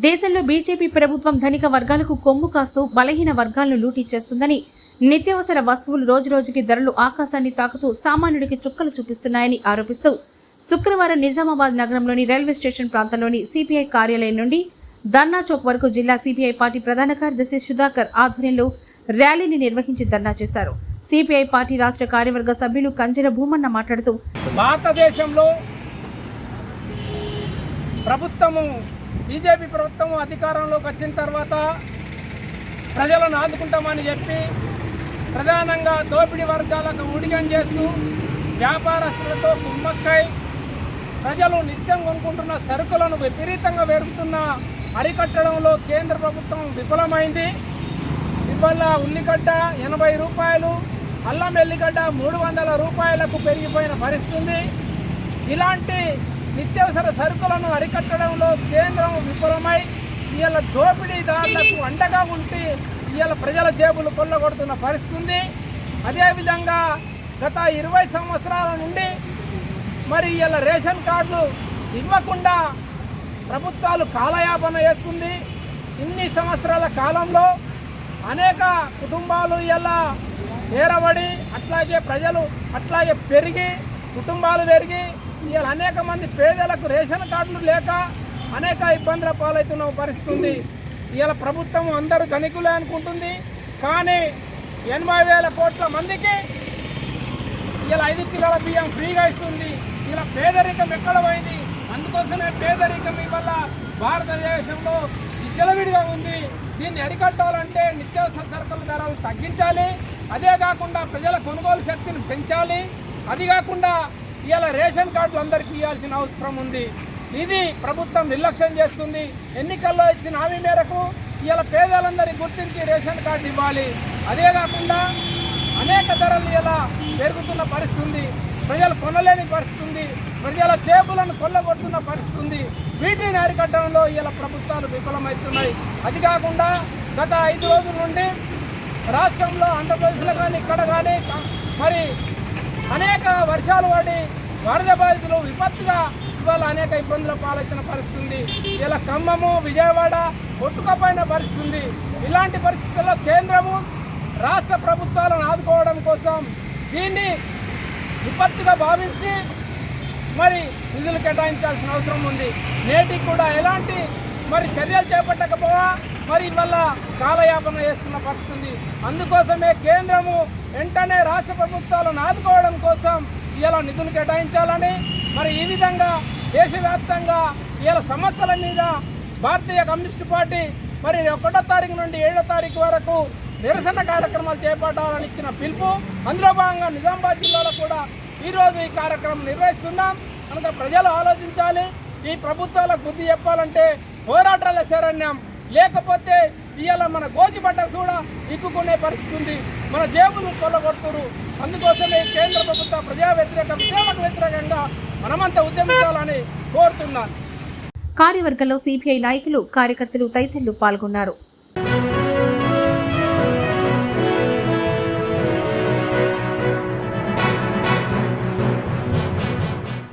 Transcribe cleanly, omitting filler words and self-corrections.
దేశంలో బీజేపీ ప్రభుత్వం ధనిక వర్గాలకు కొమ్ము కాస్తూ బలహీన వర్గాలను లూటీ చేస్తుందని, నిత్యావసర వస్తువులు రోజురోజుకి ధరలు ఆకాశాన్ని తాకుతూ సామాన్యుడికి చుక్కలు చూపిస్తున్నాయని ఆరోపిస్తూ శుక్రవారం నిజామాబాద్ నగరంలోని రైల్వే స్టేషన్ ప్రాంతంలోని సిపిఐ కార్యాలయం నుండి ధర్నా చౌక్ వరకు జిల్లా సిపిఐ పార్టీ ప్రధాన కార్యదర్శి సుధాకర్ ఆధ్వర్యంలో ర్యాలీని నిర్వహించి ధర్నా చేశారు. సిపిఐ పార్టీ రాష్ట్ర కార్యవర్గ సభ్యులు కంచెల భూమన్న మాట్లాడుతూ, భారతదేశంలో బీజేపీ ప్రభుత్వం అధికారంలోకి వచ్చిన తర్వాత ప్రజలను ఆదుకుంటామని చెప్పి ప్రధానంగా దోపిడీ వర్గాలకు ఊడిగం చేస్తూ వ్యాపారస్తులతో కుమ్మక్కై ప్రజలు నిత్యం కొనుక్కుంటున్న సరుకులను విపరీతంగా పెరుగుతున్న అరికట్టడంలో కేంద్ర ప్రభుత్వం విఫలమైంది. ఇవాళ ఉల్లిగడ్డ 80 రూపాయలు, అల్లం ఎల్లిగడ్డ 300 రూపాయలకు పెరిగిపోయిన పరిస్థితి. ఇలాంటి నిత్యావసర సరుకులను అరికట్టడంలో కేంద్రం విఫలమై ఇవాళ దోపిడీదారులకు అండగా ఉండి ఇవాళ ప్రజల జేబులు కొల్లగొడుతున్న పరిస్థితి. అదేవిధంగా గత 20 సంవత్సరాల నుండి మరి ఇవాళ రేషన్ కార్డులు ఇవ్వకుండా ప్రభుత్వాలు కాలయాపన చేస్తుంది. ఇన్ని సంవత్సరాల కాలంలో అనేక కుటుంబాలు ఇలా ఏరబడి అట్లాగే ప్రజలు అట్లాగే పెరిగి కుటుంబాలు పెరిగి ఇలా అనేక మంది పేదలకు రేషన్ కార్డులు లేక అనేక ఇబ్బందుల పాలవుతున్న పరిస్థితి. ఇలా ప్రభుత్వం అందరూ ధనికులే అనుకుంటుంది, కానీ 80,000 కోట్ల మందికి ఇలా 5 కిలోల బియ్యం ఫ్రీగా ఇస్తుంది. ఇలా పేదరికం ఎక్కడ పోయింది? అందుకోసమే పేదరికం ఇవాళ భారతదేశంలో విచ్చలవిడిగా ఉంది. దీన్ని అరికట్టాలంటే నిత్యావసర సరుకుల ధరలు తగ్గించాలి. అదే కాకుండా ప్రజల కొనుగోలు శక్తిని పెంచాలి. అది కాకుండా ఇవాళ రేషన్ కార్డులు అందరికీ ఇవ్వాల్సిన అవసరం ఉంది. ఇది ప్రభుత్వం నిర్లక్ష్యం చేస్తుంది. ఎన్నికల్లో ఇచ్చిన హామీ మేరకు ఇవాళ పేదలందరికీ గుర్తించి రేషన్ కార్డు ఇవ్వాలి. అదే కాకుండా అనేక ధరలు ఇలా పెరుగుతున్న పరిస్థితి, ప్రజలు కొనలేని పరిస్థితి, ప్రజల చేపులను కొల్లగొడుతున్న పరిస్థితి. వీటిని అరికట్టడంలో ఇలా ప్రభుత్వాలు విఫలమవుతున్నాయి. అది కాకుండా గత 5 రోజుల నుండి రాష్ట్రంలో ఆంధ్రప్రదేశ్లో కానీ ఇక్కడ కానీ మరి అనేక వర్షాలు పడి వరద బాధితులు విపత్తుగా ఇవాళ అనేక ఇబ్బందుల పాలవుతున్న పరిస్థితి. ఇలా ఖమ్మము, విజయవాడ కొట్టుకపోయిన పరిస్థితి. ఇలాంటి పరిస్థితుల్లో కేంద్రము రాష్ట్ర ప్రభుత్వాలను ఆదుకోవడం కోసం దీన్ని విపత్తుగా భావించి మరి నిధులు కేటాయించాల్సిన అవసరం ఉంది. నేటికి కూడా ఎలాంటి మరి చర్యలు చేపట్టకపోగా మరి ఇవాళ కాలయాపన చేస్తున్న పరిస్థితి. అందుకోసమే కేంద్రము వెంటనే రాష్ట్ర ప్రభుత్వాలను ఆదుకోవడం కోసం ఇలా నిధులు కేటాయించాలని, మరి ఈ విధంగా దేశవ్యాప్తంగా ఇలా సమస్యల మీద భారతీయ కమ్యూనిస్టు పార్టీ మరి 1వ తారీఖు నుండి 7వ తారీఖు వరకు నిరసన కార్యక్రమాలు చేపట్టాలని ఇచ్చిన పిలుపు. అందులో భాగంగా నిజామాబాద్ జిల్లాలో కూడా ఈరోజు ఈ కార్యక్రమం నిర్వహిస్తున్నాం. కనుక ప్రజలు ఆలోచించాలి. ఈ ప్రభుత్వాలకు బుద్ధి చెప్పాలంటే పోరాటాల శరణ్యం, లేకపోతే ఇవాళ మన గోచిపట్టకు కూడా ఇక్కుకునే పరిస్థితి ఉంది. మన జేబులు కొల్లగొడుతురు. అందుకోసమే కేంద్ర ప్రభుత్వ ప్రజా వ్యతిరేక విధానాలకు వ్యతిరేకంగా మనమంతా ఉద్యమించాలని కోరుతున్నాను. కార్యవర్గంలో సిపిఐ నాయకులు, కార్యకర్తలు తదితరులు పాల్గొన్నారు.